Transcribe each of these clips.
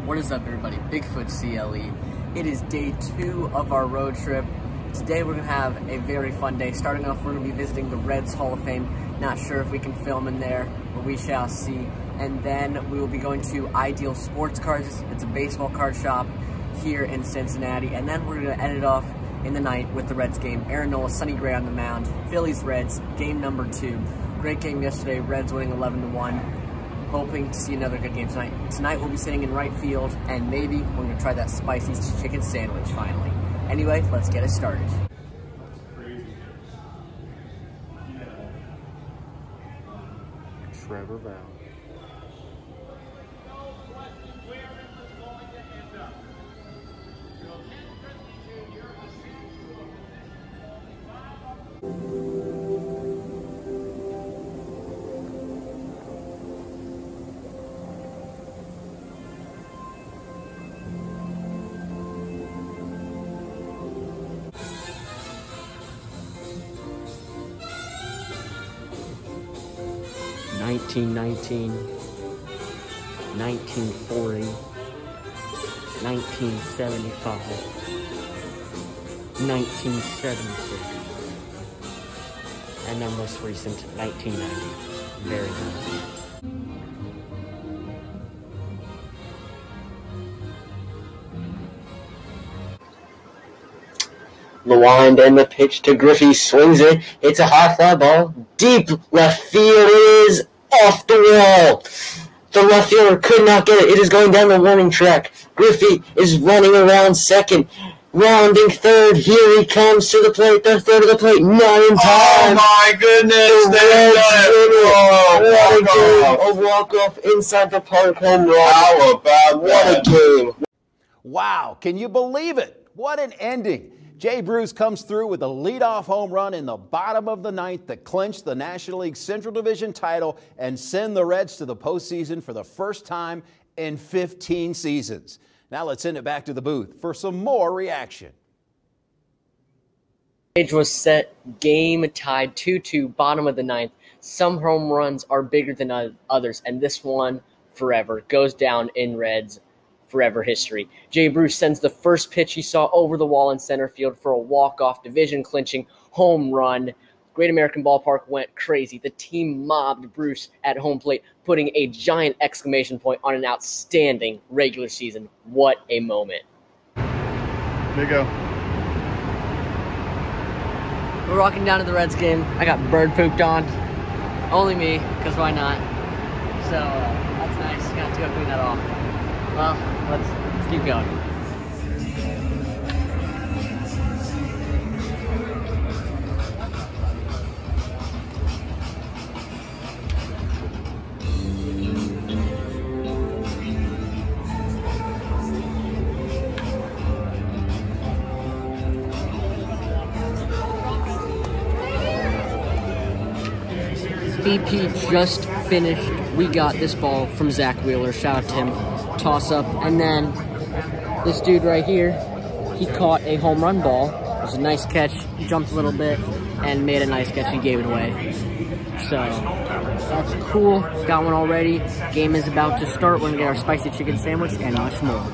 What is up, everybody? Bigfoot CLE. It is day 2 of our road trip. Today we're going to have a very fun day. Starting off, we're going to be visiting the Reds Hall of Fame. Not sure if we can film in there, but we shall see. And then we will be going to Ideal Sports Cards. It's a baseball card shop here in Cincinnati. And then we're going to end it off in the night with the Reds game. Aaron Nola, Sonny Gray on the mound. Phillies Reds, game number 2. Great game yesterday. Reds winning 11-1. Hoping to see another good game tonight. Tonight we'll be sitting in right field, and maybe we're going to try that spicy chicken sandwich finally. Anyway, let's get it started. Trevor Bell. (1919, 1940, 1975, 1976, and our most recent 1990. Very nice. The wind and the pitch to Griffey, swings it. It's a high fly ball. Deep left field, is off the wall. The left fielder could not get it. It is going down the warning track. Griffey is running around second. Rounding third. Here he comes to the plate. The third of the plate. Not in time. Oh my goodness. A walk-off inside the park home run. How about What a game. Wow, can you believe it? What an ending. Jay Bruce comes through with a leadoff home run in the bottom of the ninth that clinched the National League Central Division title and send the Reds to the postseason for the first time in 15 seasons. Now let's send it back to the booth for some more reaction. Stage was set, game tied 2-2, bottom of the ninth. Some home runs are bigger than others, and this one forever goes down in Reds forever history. Jay Bruce sends the first pitch he saw over the wall in center field for a walk-off division-clinching home run. Great American Ballpark went crazy. The team mobbed Bruce at home plate, putting a giant exclamation point on an outstanding regular season. What a moment. There you go. We're walking down to the Reds game. I got bird pooped on. Only me, because why not? So that's nice. Gonna have to go clean that off. Well, let's keep going. BP just finished. We got this ball from Zach Wheeler. Shout out to him. Toss up, and then this dude right here, he caught a home run ball. It was a nice catch. He jumped a little bit and made a nice catch and gave it away. So that's cool. Got one already. Game is about to start. We're gonna get our spicy chicken sandwich and much more.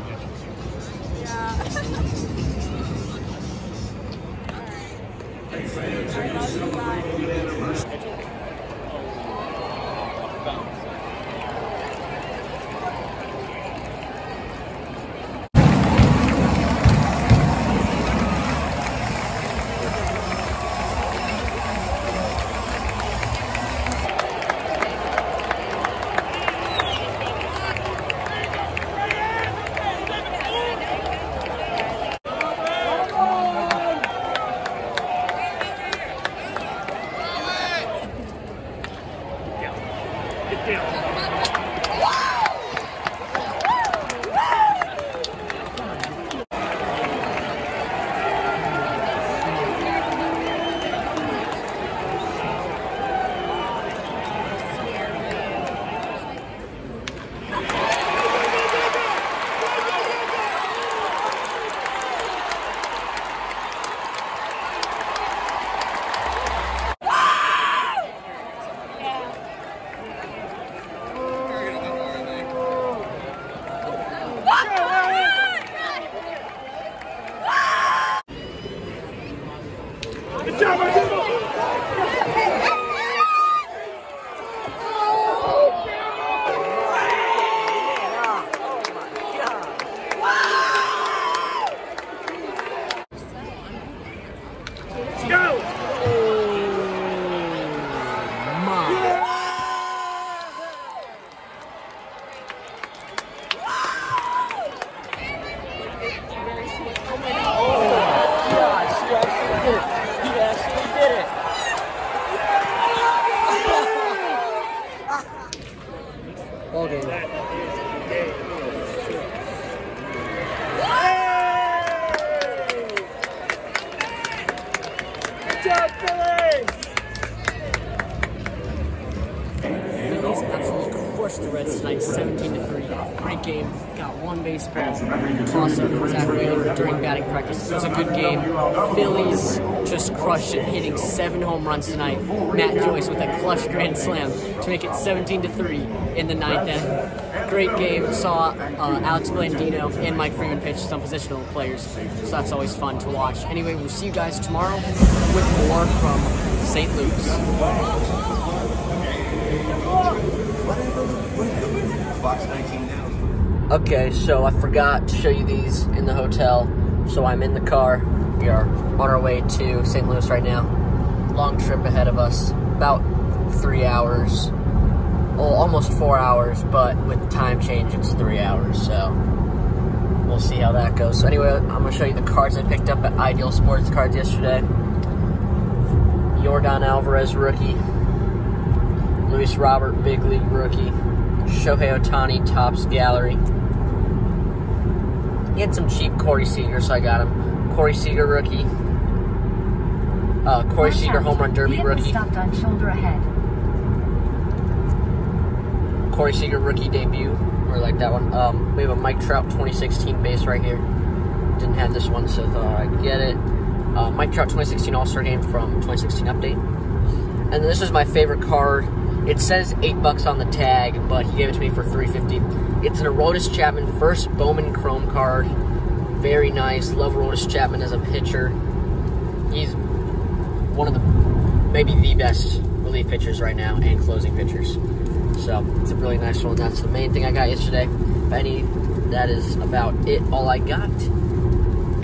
Ball game. Good job, Phillies! Phillies absolutely crushed the Reds tonight, 17-3. Great game. Got one baseball toss-up for Zach Wheeler during batting practice. It was a good game. Phillies just crushed it, hitting 7 home runs tonight. Matt Joyce with a clutch grand slam to make it 17-3 in the 9th inning. Great game. Saw Alex Blandino and Mike Freeman pitch some positional players, so that's always fun to watch. Anyway, we'll see you guys tomorrow with more from St. Luke's. Okay, so I forgot to show you these in the hotel, so I'm in the car. We are on our way to St. Louis right now. Long trip ahead of us, about 3 hours. Well, almost 4 hours, but with time change, it's 3 hours, so we'll see how that goes. So anyway, I'm going to show you the cards I picked up at Ideal Sports Cards yesterday. Yordan Alvarez, rookie. Luis Robert, big league rookie. Shohei Ohtani, Topps Gallery. He had some cheap Corey Seager, so I got him. Corey Seager, rookie. Corey Seager, home run derby, rookie. Stopped on shoulder ahead. Corey Seager, rookie debut. Or like that one. We have a Mike Trout 2016 base right here. Didn't have this one, so I thought I'd get it. Mike Trout 2016 All-Star Game from 2016 update. And this is my favorite card. It says $8 on the tag, but he gave it to me for $3.50. It's an Aroldis Chapman first Bowman Chrome card. Very nice. Love Aroldis Chapman as a pitcher. He's one of the, maybe the best relief pitchers right now and closing pitchers. So it's a really nice one. That's the main thing I got yesterday. Benny, that is about it, all I got.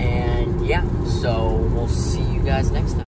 And yeah, so we'll see you guys next time.